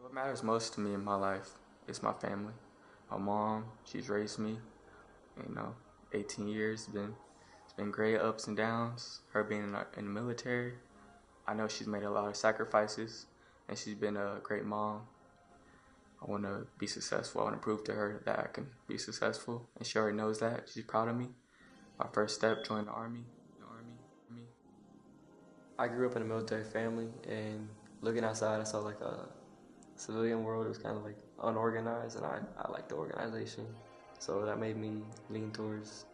What matters most to me in my life is my family. My mom, she's raised me, 18 years. It's been great ups and downs. Her being in the military, I know she's made a lot of sacrifices, and she's been a great mom. I want to be successful. I want to prove to her that I can be successful, and she already knows that. She's proud of me. My first step, join the Army. I grew up in a military family, and looking outside, I saw like a civilian world was kind of like unorganized, and I like the organization. So that made me lean towards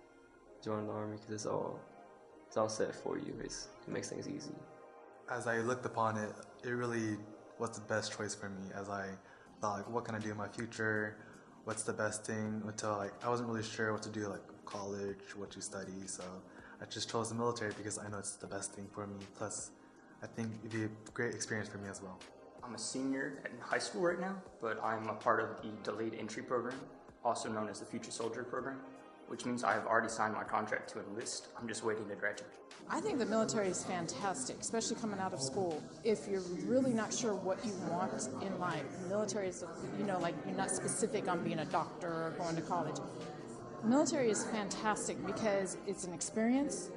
joining the Army because it's all set for you. It makes things easy. As I looked upon it, it really was the best choice for me. As I thought, like, what can I do in my future? What's the best thing? Until I wasn't really sure what to do, like college, what to study. So I just chose the military because I know it's the best thing for me. Plus, I think it'd be a great experience for me as well. I'm a senior in high school right now, but I'm a part of the Delayed Entry Program, also known as the Future Soldier Program, which means I have already signed my contract to enlist. I'm just waiting to graduate. I think the military is fantastic, especially coming out of school. If you're really not sure what you want in life, the military is, like you're not specific on being a doctor or going to college. Military is fantastic because it's an experience,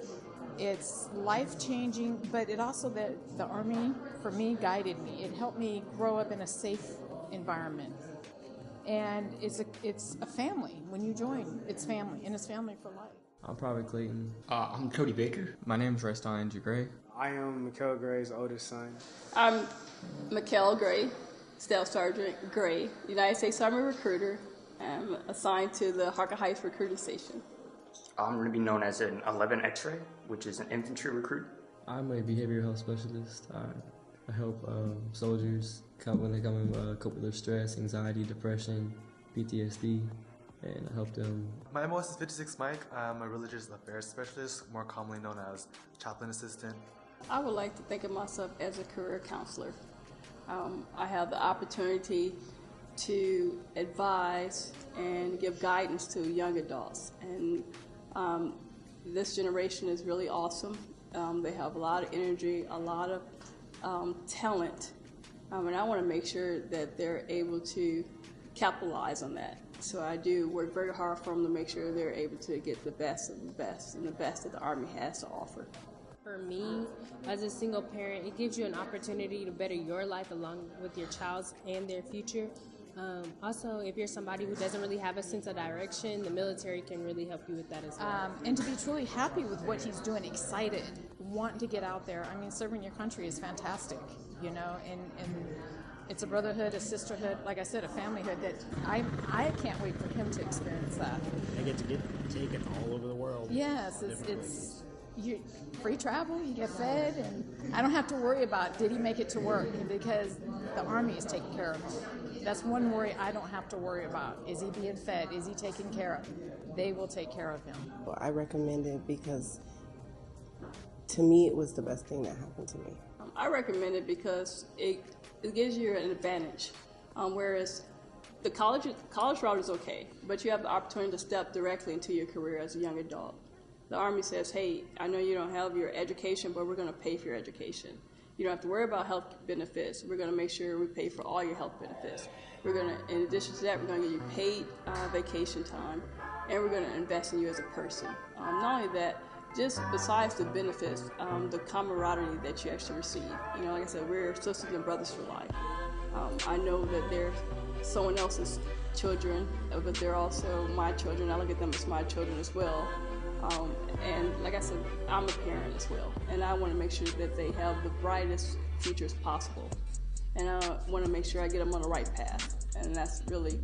it's life-changing, but it also, the Army, for me, guided me. It helped me grow up in a safe environment. And it's a family. When you join, it's family, and it's family for life. I'm probably Clayton. I'm Cody Baker. My name is SSG Grays. I am Mikhail Gray's oldest son. I'm Mikhail Gray, Staff Sergeant Gray, United States Army recruiter. I'm assigned to the Harker Heights recruiting station. I'm going to be known as an 11 X-ray, which is an infantry recruit. I'm a behavioral health specialist. I help soldiers when they come and cope with their stress, anxiety, depression, PTSD, and I help them. My MOS is 56 Mike. I'm a religious affairs specialist, more commonly known as chaplain assistant. I would like to think of myself as a career counselor. I have the opportunity to advise and give guidance to young adults, and this generation is really awesome. They have a lot of energy, a lot of talent, and I want to make sure that they're able to capitalize on that. So I do work very hard for them to make sure they're able to get the best of the best and the best that the Army has to offer. For me, as a single parent, it gives you an opportunity to better your life along with your child's and their future. Also, if you're somebody who doesn't really have a sense of direction, the military can really help you with that as well. And to be truly happy with what he's doing, excited, wanting to get out there. I mean, serving your country is fantastic, and it's a brotherhood, a sisterhood, like I said, a familyhood that I can't wait for him to experience that. They get to get taken all over the world. Yes, it's free travel, you get fed, and I don't have to worry about did he make it to work, because the Army is taking care of him. That's one worry I don't have to worry about. Is he being fed? Is he taken care of? They will take care of him. Well, I recommend it because to me it was the best thing that happened to me. I recommend it because it gives you an advantage, whereas the college route is okay, but you have the opportunity to step directly into your career as a young adult. The Army says, hey, I know you don't have your education, but we're going to pay for your education. You don't have to worry about health benefits. We're going to make sure we pay for all your health benefits. We're going to, in addition to that, we're going to give you paid vacation time, and we're going to invest in you as a person. Not only that, just besides the benefits, the camaraderie that you actually receive. Like I said, we're sisters and brothers for life. I know that they're someone else's children, but they're also my children. I look at them as my children as well. And like I said, I'm a parent as well, and I want to make sure that they have the brightest futures possible. And I want to make sure I get them on the right path, and that's really,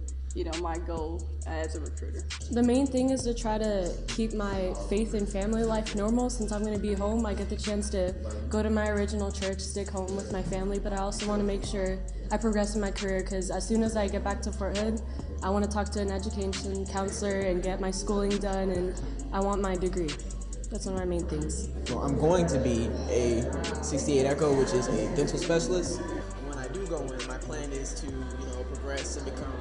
my goal as a recruiter. The main thing is to try to keep my faith and family life normal. Since I'm going to be home, I get the chance to go to my original church, stick home with my family, but I also want to make sure I progress in my career, because as soon as I get back to Fort Hood, I want to talk to an education counselor and get my schooling done, and I want my degree. That's one of my main things. Well, I'm going to be a 68 Echo, which is a dental specialist. When I do go in, my plan is to, progress and become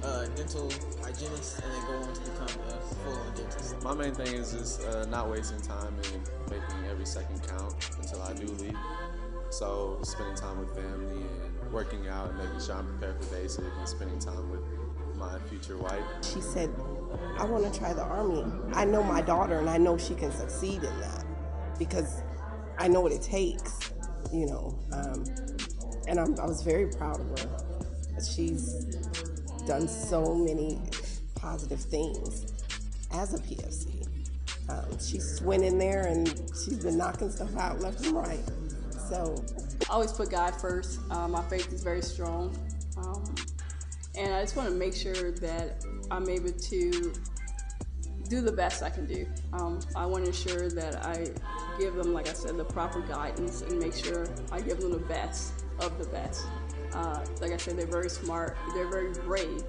a dental hygienist and then go on to become a full-on dentist. My main thing is just not wasting time and making every second count until I do leave. So spending time with family and working out and making sure I'm prepared for basic and spending time with my future wife. She said, I want to try the Army. I know my daughter and I know she can succeed in that because I know what it takes, you know. And I was very proud of her. She's done so many positive things as a PFC. She's went in there and she's been knocking stuff out left and right. So I always put God first. My faith is very strong. And I just want to make sure that I'm able to do the best I can do. I want to ensure that I give them, like I said, the proper guidance and make sure I give them the best of the best. Like I said, they're very smart, they're very brave.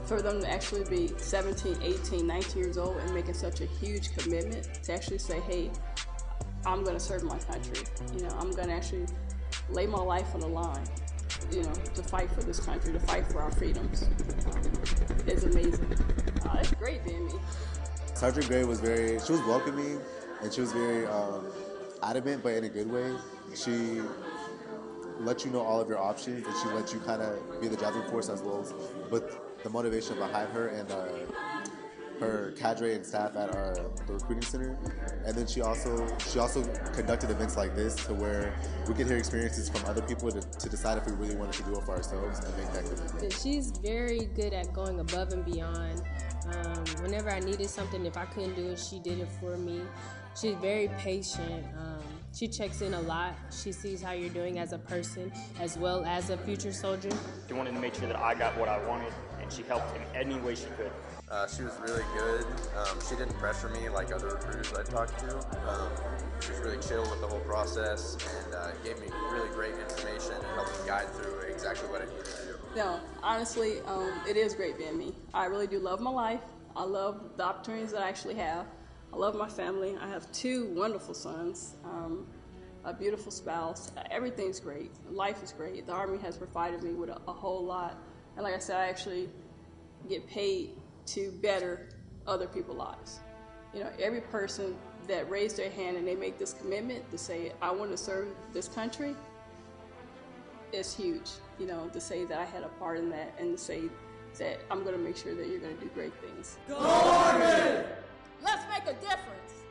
For them to actually be 17, 18, 19 years old and making such a huge commitment to actually say, hey, I'm going to serve my country. You know, I'm going to actually lay my life on the line, you know, to fight for this country, to fight for our freedoms. It's amazing. It's great being me. Sergeant Gray was she was welcoming and she was very adamant, but in a good way. She let you know all of your options and she let you kind of be the driving force as well as with the motivation behind her and her cadre and staff at the recruiting center. And then she also conducted events like this to where we could hear experiences from other people to decide if we really wanted to do it for ourselves and make that commitment. She's very good at going above and beyond. Whenever I needed something, if I couldn't do it, she did it for me. She's very patient. She checks in a lot. She sees how you're doing as a person as well as a future soldier. She wanted to make sure that I got what I wanted, and she helped in any way she could. She was really good. She didn't pressure me like other recruiters I talked to. She was really chill with the whole process and gave me really great information and helped me guide through exactly what I needed to do. No, honestly, it is great being me. I really do love my life. I love the opportunities that I actually have. I love my family. I have 2 wonderful sons, a beautiful spouse. Everything's great. Life is great. The Army has provided me with a whole lot. And like I said, I actually get paid to better other people's lives. You know, every person that raised their hand and they make this commitment to say, I want to serve this country, is huge. You know, to say that I had a part in that and to say that I'm going to make sure that you're going to do great things. Go Army! Let's make a difference.